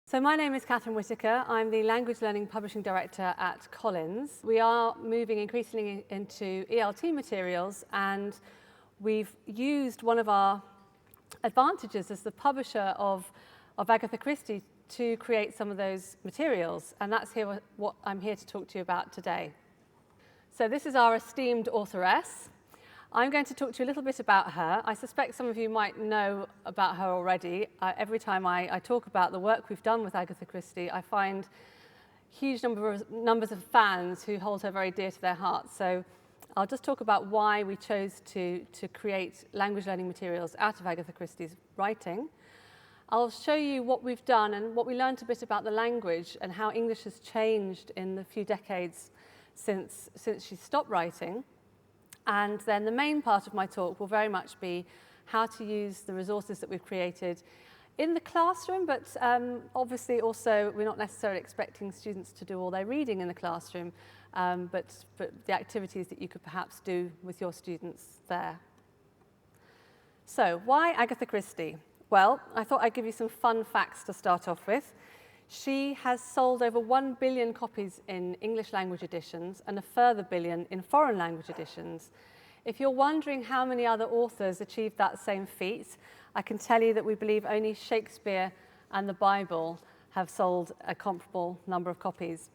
So my name is Catherine Whitaker. I'm the Language Learning Publishing Director at Collins. We are moving increasingly into ELT materials, and we've used one of our advantages as the publisher of Agatha Christie to create some of those materials, and that's what I'm here to talk to you about today. So this is our esteemed authoress. I'm going to talk to you a little bit about her. I suspect some of you might know about her already. Every time I talk about the work we've done with Agatha Christie, I find huge numbers of fans who hold her very dear to their hearts. So I'll just talk about why we chose to create language learning materials out of Agatha Christie's writing. I'll show you what we've done and what we learned a bit about the language and how English has changed in the few decades since she stopped writing. And then the main part of my talk will very much be how to use the resources that we've created in the classroom, but obviously also we're not necessarily expecting students to do all their reading in the classroom, but the activities that you could perhaps do with your students there. So why Agatha Christie? Well, I thought I'd give you some fun facts to start off with. She has sold over 1 billion copies in English language editions and a further billion in foreign language editions. If you're wondering how many other authors achieved that same feat, I can tell you that we believe only Shakespeare and the Bible have sold a comparable number of copies.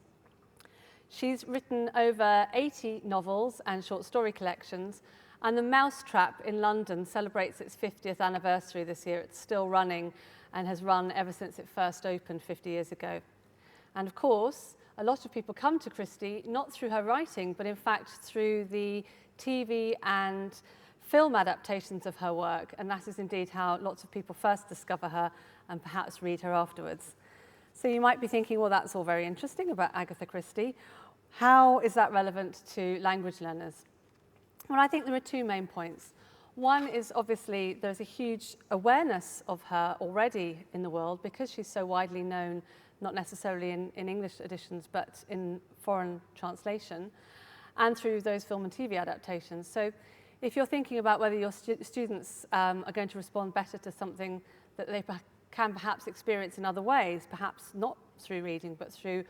She's written over 80 novels and short story collections, and The Mousetrap in London celebrates its 50th anniversary this year. It's still running and has run ever since it first opened 50 years ago. And of course, a lot of people come to Christie not through her writing, but in fact through the TV and film adaptations of her work, and that is indeed how lots of people first discover her and perhaps read her afterwards. So you might be thinking, well, that's all very interesting about Agatha Christie. How is that relevant to language learners? Well, I think there are two main points. One is obviously there's a huge awareness of her already in the world because she's so widely known, not necessarily in English editions, but in foreign translation, and through those film and TV adaptations. So if you're thinking about whether your students are going to respond better to something that they can perhaps experience in other ways, perhaps not through reading, but through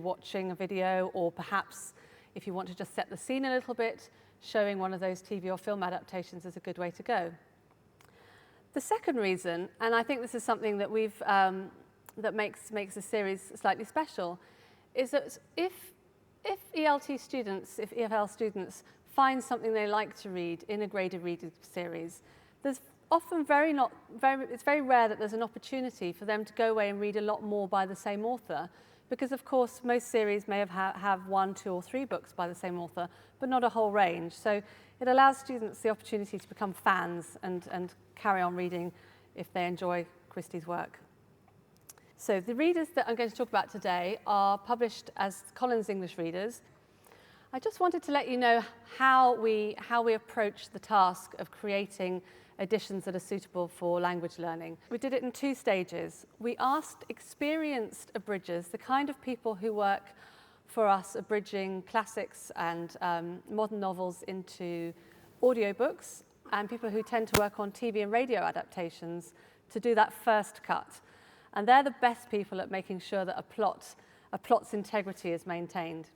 watching a video, or perhaps if you want to just set the scene a little bit, showing one of those TV or film adaptations is a good way to go. The second reason, and I think this is something that that makes the series slightly special, is that if ELT students, if EFL students find something they like to read in a graded reading series, there's often it's very rare that there's an opportunity for them to go away and read a lot more by the same author, because of course most series may have 1, 2 or 3 books by the same author, but not a whole range. So it allows students the opportunity to become fans and carry on reading if they enjoy Christie's work. So the readers that I'm going to talk about today are published as Collins English readers. I just wanted to let you know how we approach the task of creating editions that are suitable for language learning. We did it in 2 stages. We asked experienced abridgers, the kind of people who work for us abridging classics and modern novels into audiobooks, and people who tend to work on TV and radio adaptations, to do that first cut. And they're the best people at making sure that a plot's integrity is maintained.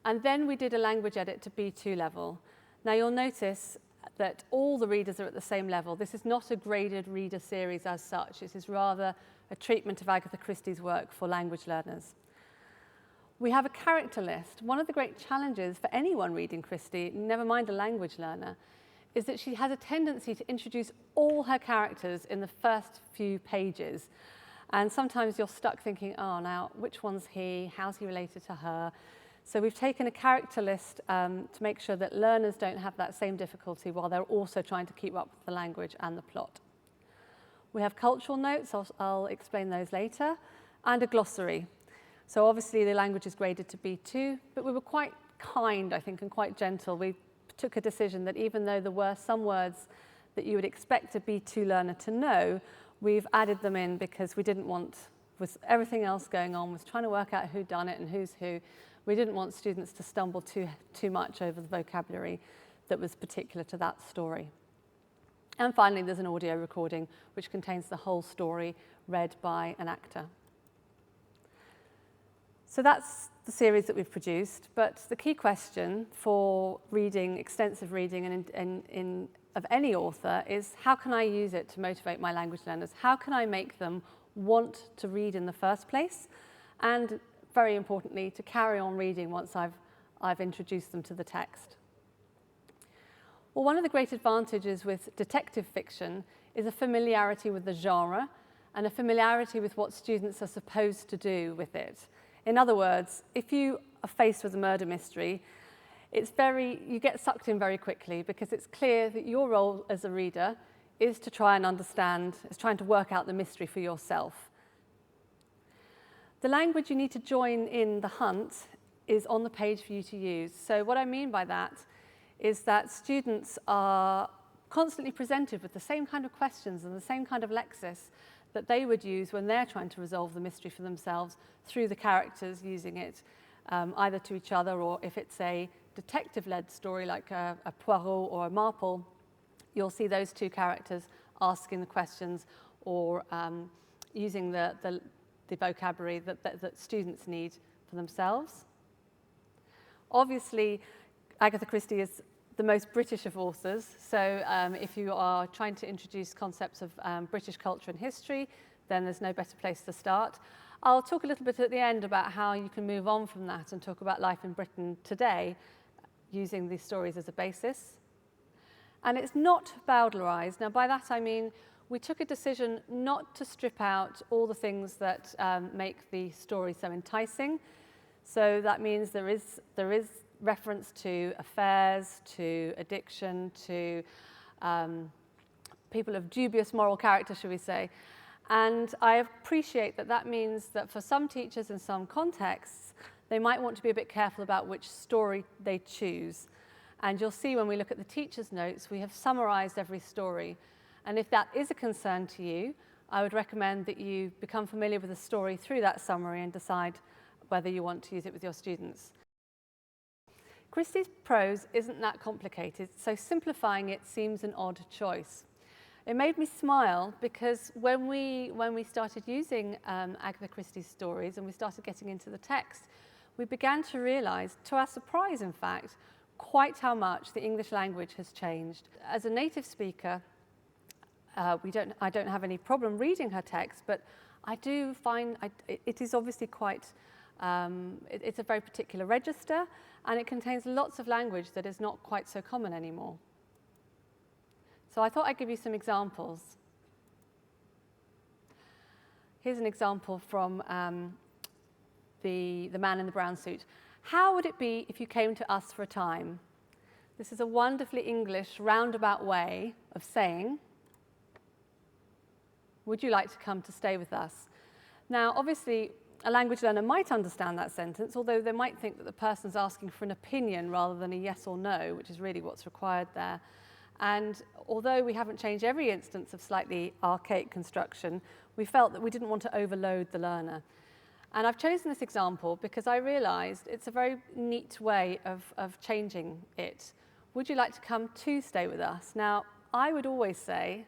And then we did a language edit to B2 level. Now you'll notice that all the readers are at the same level. This is not a graded reader series as such. This is rather a treatment of Agatha Christie's work for language learners. We have a character list. One of the great challenges for anyone reading Christie, never mind a language learner, is that she has a tendency to introduce all her characters in the first few pages. And sometimes you're stuck thinking, oh, now, which one's he? How's he related to her? So we've taken a character list to make sure that learners don't have that same difficulty while they're also trying to keep up with the language and the plot. We have cultural notes, I'll explain those later, and a glossary. So obviously the language is graded to B2, but we were quite kind, I think, and quite gentle. We took a decision that even though there were some words that you would expect a B2 learner to know, we've added them in because we didn't want, with everything else going on, with trying to work out who done it and who's who, we didn't want students to stumble too much over the vocabulary that was particular to that story. And finally, there's an audio recording which contains the whole story read by an actor. So that's the series that we've produced, but the key question for reading, extensive reading of any author is, how can I use it to motivate my language learners? How can I make them want to read in the first place? And very importantly, to carry on reading once I've introduced them to the text. Well, one of the great advantages with detective fiction is a familiarity with the genre and a familiarity with what students are supposed to do with it. In other words, if you are faced with a murder mystery, you get sucked in very quickly, because it's clear that your role as a reader is to try and understand, is trying to work out the mystery for yourself. The language you need to join in the hunt is on the page for you to use. So what I mean by that is that students are constantly presented with the same kind of questions and the same kind of lexis that they would use when they're trying to resolve the mystery for themselves through the characters using it either to each other, or if it's a detective-led story like a Poirot or a Marple, you'll see those two characters asking the questions or using the vocabulary that students need for themselves. Obviously, Agatha Christie is the most British of authors, so if you are trying to introduce concepts of British culture and history, then there's no better place to start. I'll talk a little bit at the end about how you can move on from that and talk about life in Britain today using these stories as a basis. And it's not bowdlerized. Now, by that I mean we took a decision not to strip out all the things that make the story so enticing. So that means there is reference to affairs, to addiction, to people of dubious moral character, shall we say. And I appreciate that that means that for some teachers in some contexts, they might want to be a bit careful about which story they choose. And you'll see when we look at the teacher's notes, we have summarized every story. And if that is a concern to you, I would recommend that you become familiar with the story through that summary and decide whether you want to use it with your students. Christie's prose isn't that complicated, so simplifying it seems an odd choice. It made me smile because when we started using Agatha Christie's stories and we started getting into the text, we began to realize, to our surprise in fact, quite how much the English language has changed. As a native speaker, I don't have any problem reading her text, but I do find it is obviously quite, it's a very particular register, and it contains lots of language that is not quite so common anymore. So I thought I'd give you some examples. Here's an example from the Man in the Brown Suit. How would it be if you came to us for a time? This is a wonderfully English roundabout way of saying, would you like to come to stay with us? Now, obviously, a language learner might understand that sentence, although they might think that the person's asking for an opinion rather than a yes or no, which is really what's required there. And although we haven't changed every instance of slightly archaic construction, we felt that we didn't want to overload the learner. And I've chosen this example because I realized it's a very neat way of changing it. Would you like to come to stay with us? Now, I would always say,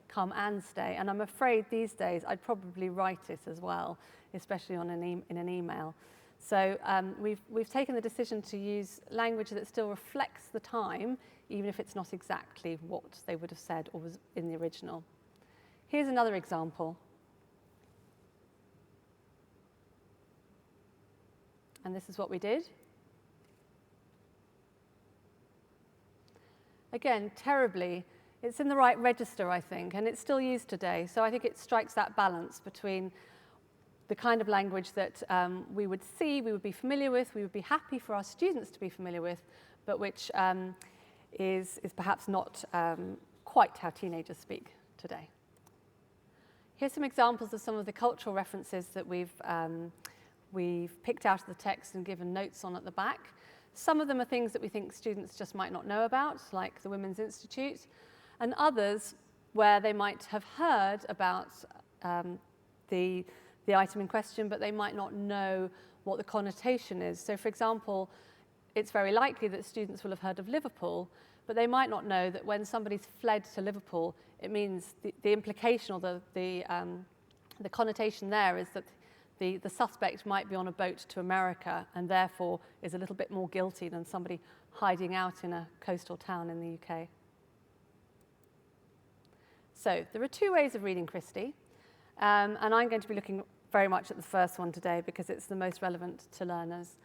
come and stay. And I'm afraid these days I'd probably write it as well, especially on in an email. So we've taken the decision to use language that still reflects the time, even if it's not exactly what they would have said or was in the original. Here's another example. And this is what we did. Again, terribly, it's in the right register, I think, and it's still used today. So I think it strikes that balance between the kind of language that we would see, we would be familiar with, we would be happy for our students to be familiar with, but which is perhaps not quite how teenagers speak today. Here's some examples of some of the cultural references that we've picked out of the text and given notes on at the back. Some of them are things that we think students just might not know about, like the Women's Institute, and others where they might have heard about the item in question, but they might not know what the connotation is. So, for example, it's very likely that students will have heard of Liverpool, but they might not know that when somebody's fled to Liverpool, it means the implication or the connotation there is that the suspect might be on a boat to America and therefore is a little bit more guilty than somebody hiding out in a coastal town in the UK. So there are two ways of reading Christie, and I'm going to be looking very much at the first one today because it's the most relevant to learners.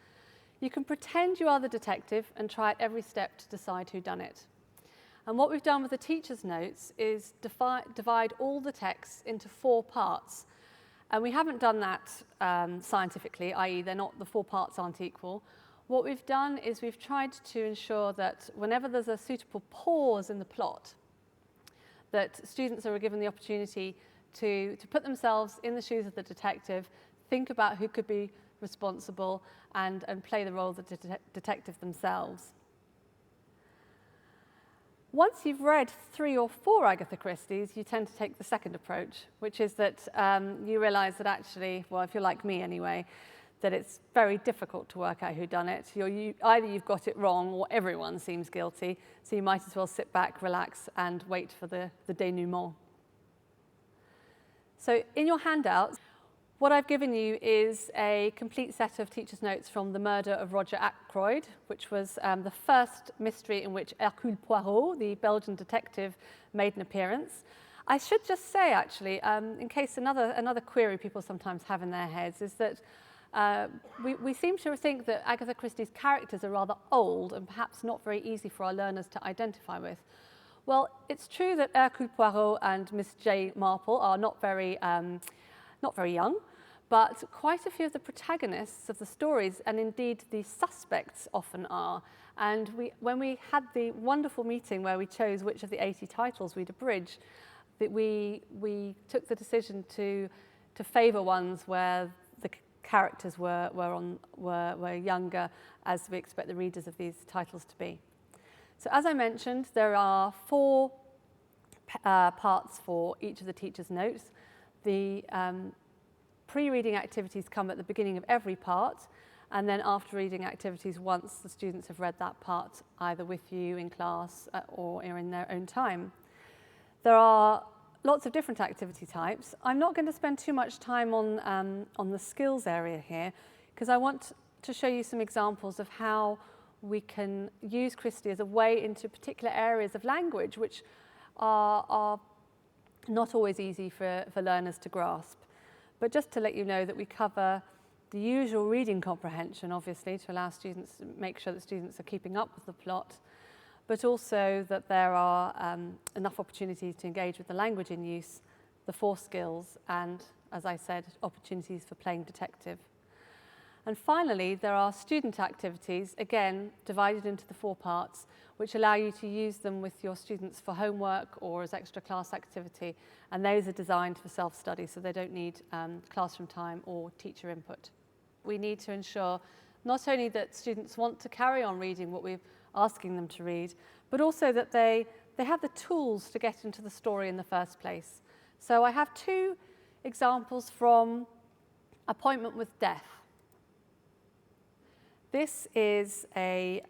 You can pretend you are the detective and try at every step to decide who done it. And what we've done with the teacher's notes is divide all the texts into 4 parts. And we haven't done that scientifically, i.e. the 4 parts aren't equal. What we've done is we've tried to ensure that whenever there's a suitable pause in the plot, that students are given the opportunity to put themselves in the shoes of the detective, think about who could be responsible, and play the role of the detective themselves. Once you've read 3 or 4 Agatha Christies, you tend to take the second approach, which is that you realise that actually, well, if you're like me anyway, that it's very difficult to work out who done it. Either you've got it wrong or everyone seems guilty, so you might as well sit back, relax, and wait for the denouement. So in your handouts, what I've given you is a complete set of teacher's notes from The Murder of Roger Ackroyd, which was the first mystery in which Hercule Poirot, the Belgian detective, made an appearance. I should just say, actually, in case another query people sometimes have in their heads, is that we seem to think that Agatha Christie's characters are rather old and perhaps not very easy for our learners to identify with. Well, it's true that Hercule Poirot and Miss J. Marple are not very young, but quite a few of the protagonists of the stories, and indeed the suspects, often are. And when we had the wonderful meeting where we chose which of the 80 titles we'd abridge, that we took the decision to favour ones where the characters were younger, as we expect the readers of these titles to be. So as I mentioned, there are 4 parts for each of the teacher's notes. The pre-reading activities come at the beginning of every part, and then after reading activities once the students have read that part, either with you in class or in their own time. There are lots of different activity types. I'm not going to spend too much time on the skills area here, because I want to show you some examples of how we can use Christie as a way into particular areas of language which are not always easy for learners to grasp. But just to let you know that we cover the usual reading comprehension, obviously, to allow students to make sure that students are keeping up with the plot, but also that there are enough opportunities to engage with the language in use, the 4 skills, and, as I said, opportunities for playing detective. And finally, there are student activities, again, divided into the 4 parts, which allow you to use them with your students for homework or as extra class activity. And those are designed for self-study, so they don't need classroom time or teacher input. We need to ensure not only that students want to carry on reading what we're asking them to read, but also that they have the tools to get into the story in the first place. So I have 2 examples from Appointment with Death. This is a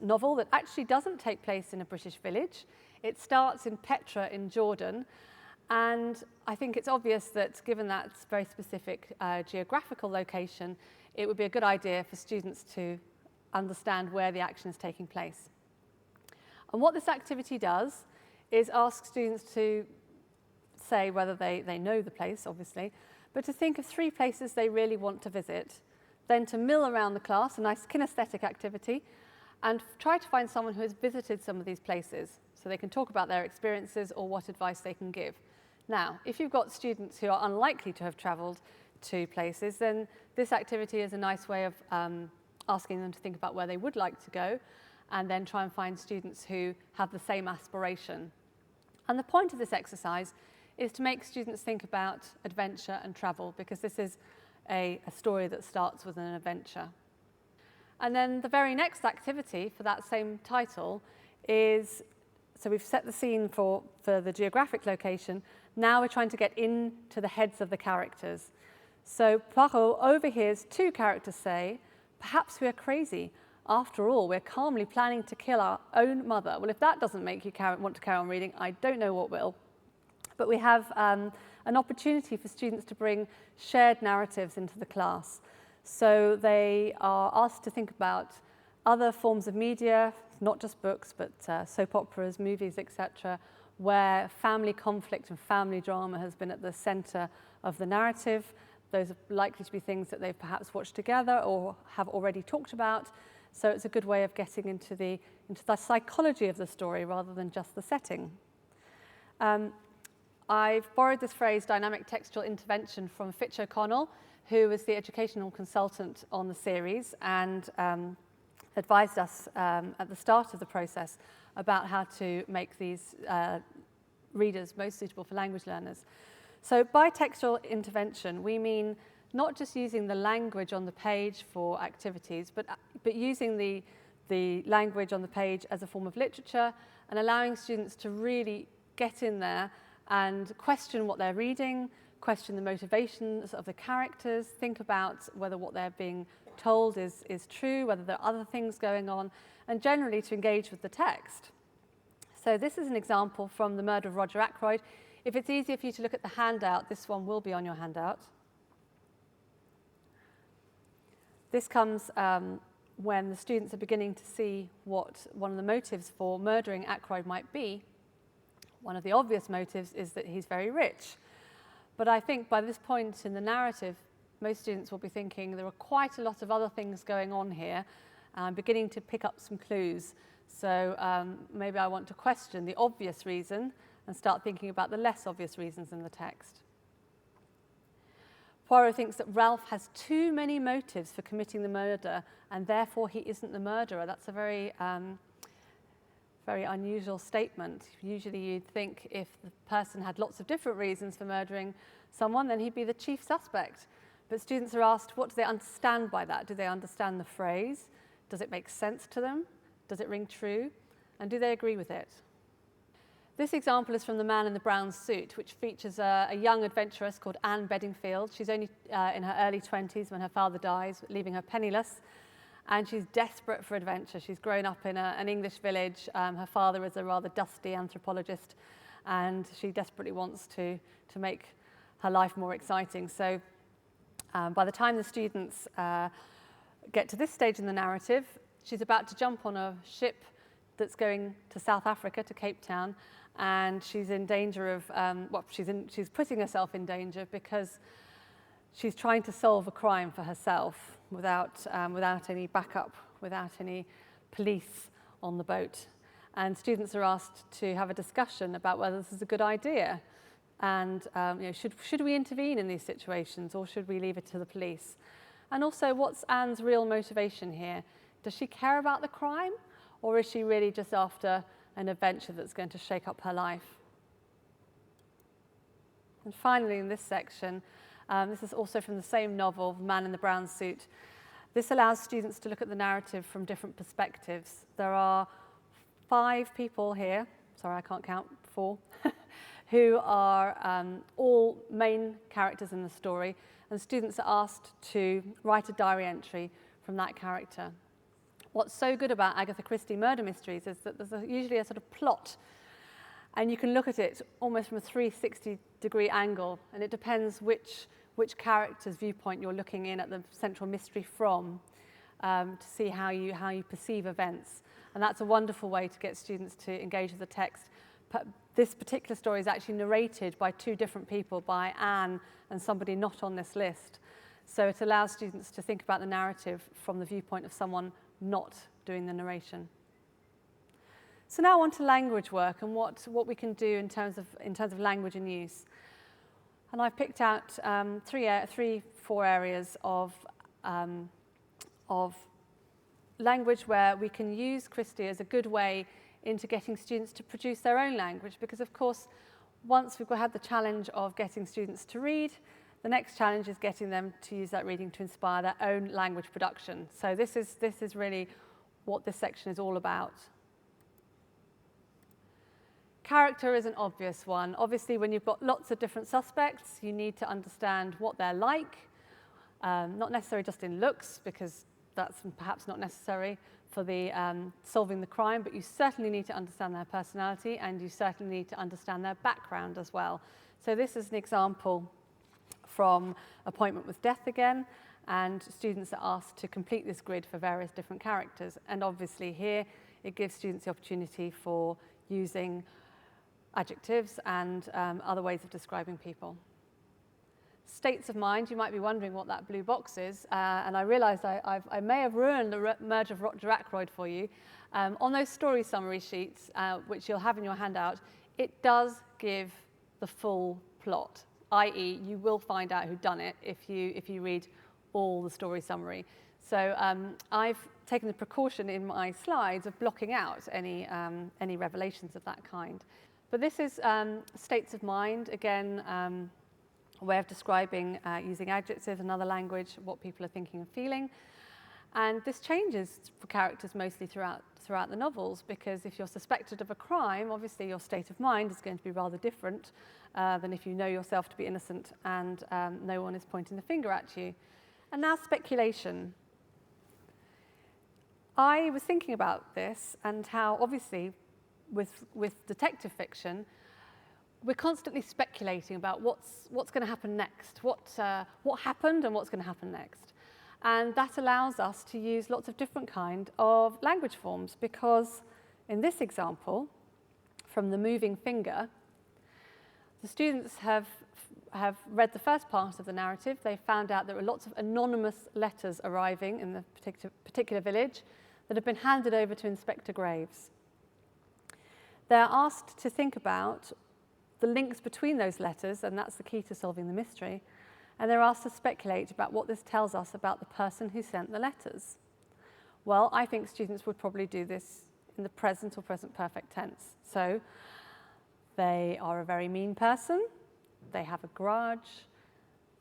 novel that actually doesn't take place in a British village. It starts in Petra in Jordan, and I think it's obvious that given that very specific geographical location, it would be a good idea for students to understand where the action is taking place. And what this activity does is ask students to say whether they know the place, obviously, but to think of 3 places they really want to visit, then to mill around the class, a nice kinesthetic activity, and try to find someone who has visited some of these places so they can talk about their experiences or what advice they can give. Now, if you've got students who are unlikely to have travelled to places, then this activity is a nice way of asking them to think about where they would like to go, and then try and find students who have the same aspiration. And the point of this exercise is to make students think about adventure and travel, because this is a story that starts with an adventure. And then the very next activity for that same title is, so we've set the scene for the geographic location, now we're trying to get into the heads of the characters. So Poirot overhears 2 characters say, "Perhaps we are crazy. After all, we're calmly planning to kill our own mother." Well, if that doesn't make you want to carry on reading, I don't know what will. But we have an opportunity for students to bring shared narratives into the class. So they are asked to think about other forms of media, not just books, but soap operas, movies, etc., where family conflict and family drama has been at the centre of the narrative. Those are likely to be things that they've perhaps watched together or have already talked about. So it's a good way of getting into the psychology of the story rather than just the setting. I've borrowed this phrase, dynamic textual intervention, from Fitch O'Connell, who was the educational consultant on the series and advised us at the start of the process about how to make these readers most suitable for language learners. So by textual intervention, we mean not just using the language on the page for activities, but using the language on the page as a form of literature and allowing students to really get in there and question what they're reading, question the motivations of the characters, think about whether what they're being told is true, whether there are other things going on, and generally to engage with the text. So this is an example from The Murder of Roger Ackroyd. If it's easier for you to look at the handout, this one will be on your handout. This comes when the students are beginning to see what one of the motives for murdering Ackroyd might be. One of the obvious motives is that he's very rich. But I think by this point in the narrative, most students will be thinking there are quite a lot of other things going on here. I'm beginning to pick up some clues. So maybe I want to question the obvious reason and start thinking about the less obvious reasons in the text. Poirot thinks that Ralph has too many motives for committing the murder, and therefore he isn't the murderer. That's a very unusual statement. Usually you'd think if the person had lots of different reasons for murdering someone, then he'd be the chief suspect. But students are asked, what do they understand by that? Do they understand the phrase? Does it make sense to them? Does it ring true? And do they agree with it? This example is from The Man in the Brown Suit, which features a young adventuress called Anne Bedingfield. She's only in her early 20s when her father dies, leaving her penniless. And she's desperate for adventure. She's grown up in an English village. Her father is a rather dusty anthropologist, and she desperately wants to make her life more exciting. So by the time the students get to this stage in the narrative, she's about to jump on a ship that's going to South Africa, to Cape Town, and she's in danger of, she's putting herself in danger because she's trying to solve a crime for herself without any backup, without any police on the boat. And students are asked to have a discussion about whether this is a good idea. And should we intervene in these situations, or should we leave it to the police? And also, what's Anne's real motivation here? Does she care about the crime, or is she really just after an adventure that's going to shake up her life? And finally, in this section, this is also from the same novel, The Man in the Brown Suit. This allows students to look at the narrative from different perspectives. There are 5 people here, sorry I can't count, 4, who are all main characters in the story, and students are asked to write a diary entry from that character. What's so good about Agatha Christie murder mysteries is that there's usually a sort of plot, and you can look at it almost from a 360-degree angle, and it depends which character's viewpoint you're looking in at the central mystery from, to see how you perceive events. And that's a wonderful way to get students to engage with the text. This particular story is actually narrated by 2 different people, by Anne and somebody not on this list. So it allows students to think about the narrative from the viewpoint of someone not doing the narration. So now on to language work and what we can do in terms of language and use. And I've picked out 4 areas of language where we can use Christie as a good way into getting students to produce their own language, because of course once we've had the challenge of getting students to read, the next challenge is getting them to use that reading to inspire their own language production. So this is really what this section is all about. Character is an obvious one. Obviously, when you've got lots of different suspects, you need to understand what they're like, not necessarily just in looks, because that's perhaps not necessary, for the solving the crime, but you certainly need to understand their personality, and you certainly need to understand their background as well. So this is an example from Appointment with Death again, and students are asked to complete this grid for various different characters. And obviously here it gives students the opportunity for using adjectives and other ways of describing people. States of mind, you might be wondering what that blue box is, and I realised I may have ruined the merge of Roger Ackroyd for you. On those story summary sheets, which you'll have in your handout, it does give the full plot, i.e. you will find out who'd done it if you read all the story summary. So I've taken the precaution in my slides of blocking out any revelations of that kind. But this is states of mind, again, a way of describing using adjectives, another language, what people are thinking and feeling. And this changes for characters mostly throughout the novels, because if you're suspected of a crime, obviously your state of mind is going to be rather different than if you know yourself to be innocent and no one is pointing the finger at you. And now speculation. I was thinking about this and how obviously with detective fiction, we're constantly speculating about what's going to happen next, what happened and what's going to happen next. And that allows us to use lots of different kind of language forms, because in this example, from the moving finger, the students have read the first part of the narrative. They found out there were lots of anonymous letters arriving in the particular village that have been handed over to Inspector Graves. They're asked to think about the links between those letters, and that's the key to solving the mystery. And they're asked to speculate about what this tells us about the person who sent the letters. Well, I think students would probably do this in the present or present perfect tense. So they are a very mean person, they have a grudge,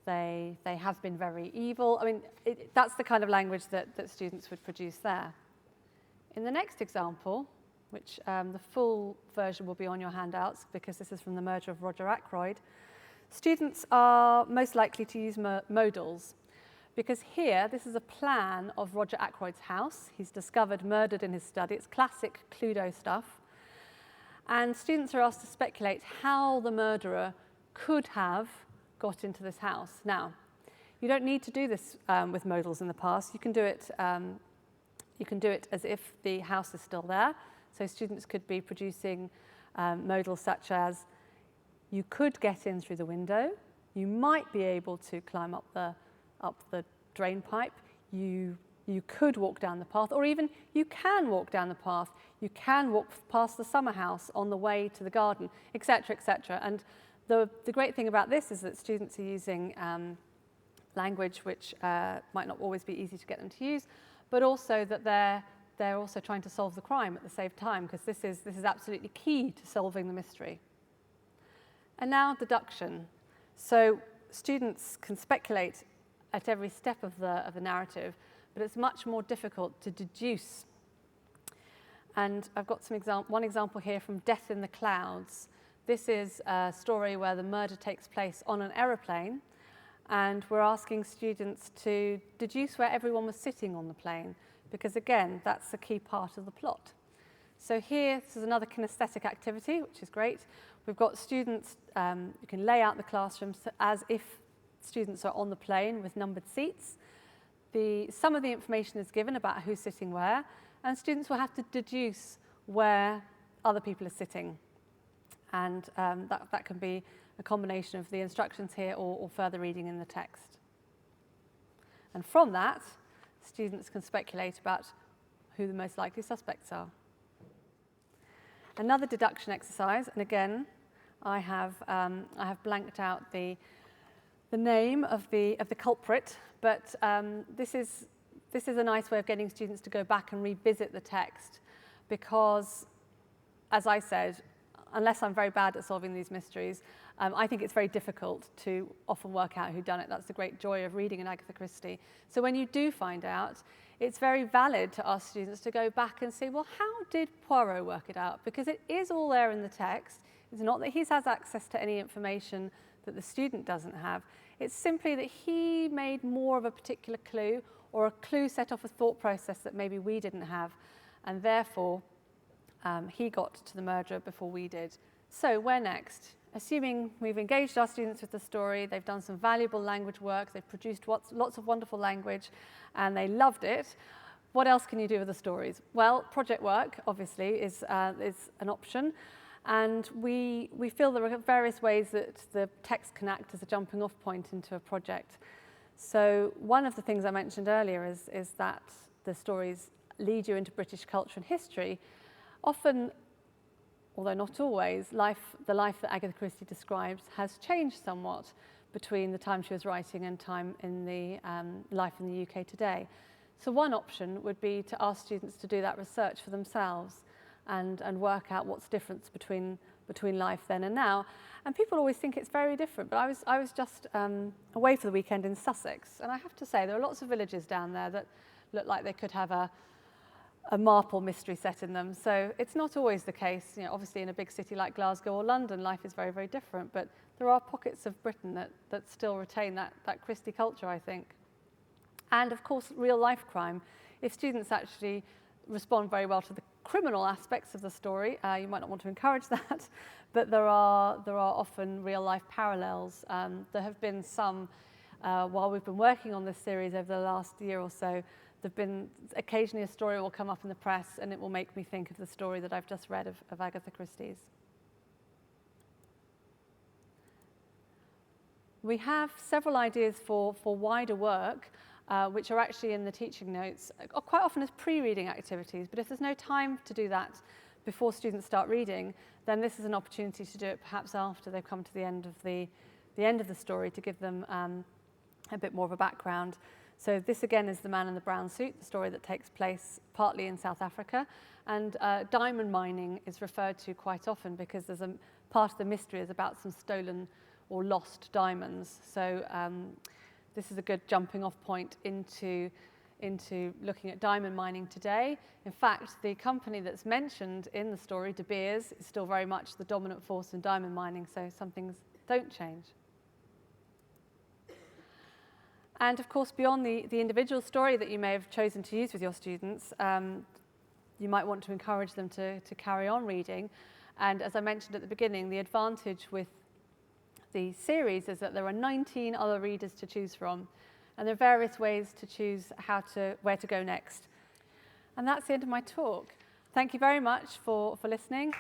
they have been very evil. I mean, that's the kind of language that students would produce there. In the next example, which the full version will be on your handouts because this is from the merger of Roger Ackroyd, students are most likely to use modals, because here this is a plan of Roger Ackroyd's house. He's discovered murdered in his study. It's classic Cluedo stuff. And students are asked to speculate how the murderer could have got into this house. Now, you don't need to do this with modals in the past. You can do it as if the house is still there. So students could be producing modals such as, you could get in through the window, you might be able to climb up the drain pipe, you could walk down the path, or even you can walk down the path, you can walk past the summer house on the way to the garden, etc., etc. And the great thing about this is that students are using language which might not always be easy to get them to use, but also that they're also trying to solve the crime at the same time, because this is absolutely key to solving the mystery. And now deduction. So students can speculate at every step of the narrative, but it's much more difficult to deduce. And I've got one example here from Death in the Clouds. This is a story where the murder takes place on an aeroplane, and we're asking students to deduce where everyone was sitting on the plane, because again, that's a key part of the plot. So here, this is another kinesthetic activity, which is great. We've got students, you can lay out the classrooms as if students are on the plane with numbered seats. Some of the information is given about who's sitting where, and students will have to deduce where other people are sitting. And that can be a combination of the instructions here or further reading in the text. And from that, students can speculate about who the most likely suspects are. Another deduction exercise, and again, I have blanked out the name of the culprit, but this is a nice way of getting students to go back and revisit the text, because, as I said, unless I'm very bad at solving these mysteries, I think it's very difficult to often work out who done it. That's the great joy of reading an Agatha Christie. So when you do find out, it's very valid to ask students to go back and say, well, how did Poirot work it out? Because it is all there in the text. It's not that he has access to any information that the student doesn't have. It's simply that he made more of a particular clue, or a clue set off a thought process that maybe we didn't have, and therefore he got to the murderer before we did. So where next? Assuming we've engaged our students with the story, they've done some valuable language work, they've produced lots of wonderful language, and they loved it, what else can you do with the stories? Well, project work, obviously, is an option. And we feel there are various ways that the text can act as a jumping off point into a project. So one of the things I mentioned earlier is that the stories lead you into British culture and history. Often, although not always, the life that Agatha Christie describes has changed somewhat between the time she was writing and time in the life in the UK today. So one option would be to ask students to do that research for themselves and work out what's different between life then and now. And people always think it's very different, but I was just away for the weekend in Sussex, and I have to say there are lots of villages down there that look like they could have a Marple mystery set in them. So it's not always the case. You know, obviously in a big city like Glasgow or London, life is very, very different, but there are pockets of Britain that still retain that Christie culture, I think. And of course, real life crime. If students actually respond very well to the criminal aspects of the story, you might not want to encourage that, but there are often real life parallels. There have been some, while we've been working on this series over the last year or so, there've been occasionally a story will come up in the press and it will make me think of the story that I've just read of Agatha Christie's. We have several ideas for wider work, which are actually in the teaching notes, quite often as pre-reading activities, but if there's no time to do that before students start reading, then this is an opportunity to do it perhaps after they've come to the end of the story, to give them a bit more of a background. So this again is The Man in the Brown Suit, the story that takes place partly in South Africa, and diamond mining is referred to quite often because there's a part of the mystery is about some stolen or lost diamonds. So this is a good jumping off point into looking at diamond mining today. In fact, the company that's mentioned in the story, De Beers, is still very much the dominant force in diamond mining, so some things don't change. And of course, beyond the individual story that you may have chosen to use with your students, you might want to encourage them to carry on reading. And as I mentioned at the beginning, the advantage with the series is that there are 19 other readers to choose from, and there are various ways to choose where to go next. And that's the end of my talk. Thank you very much for listening.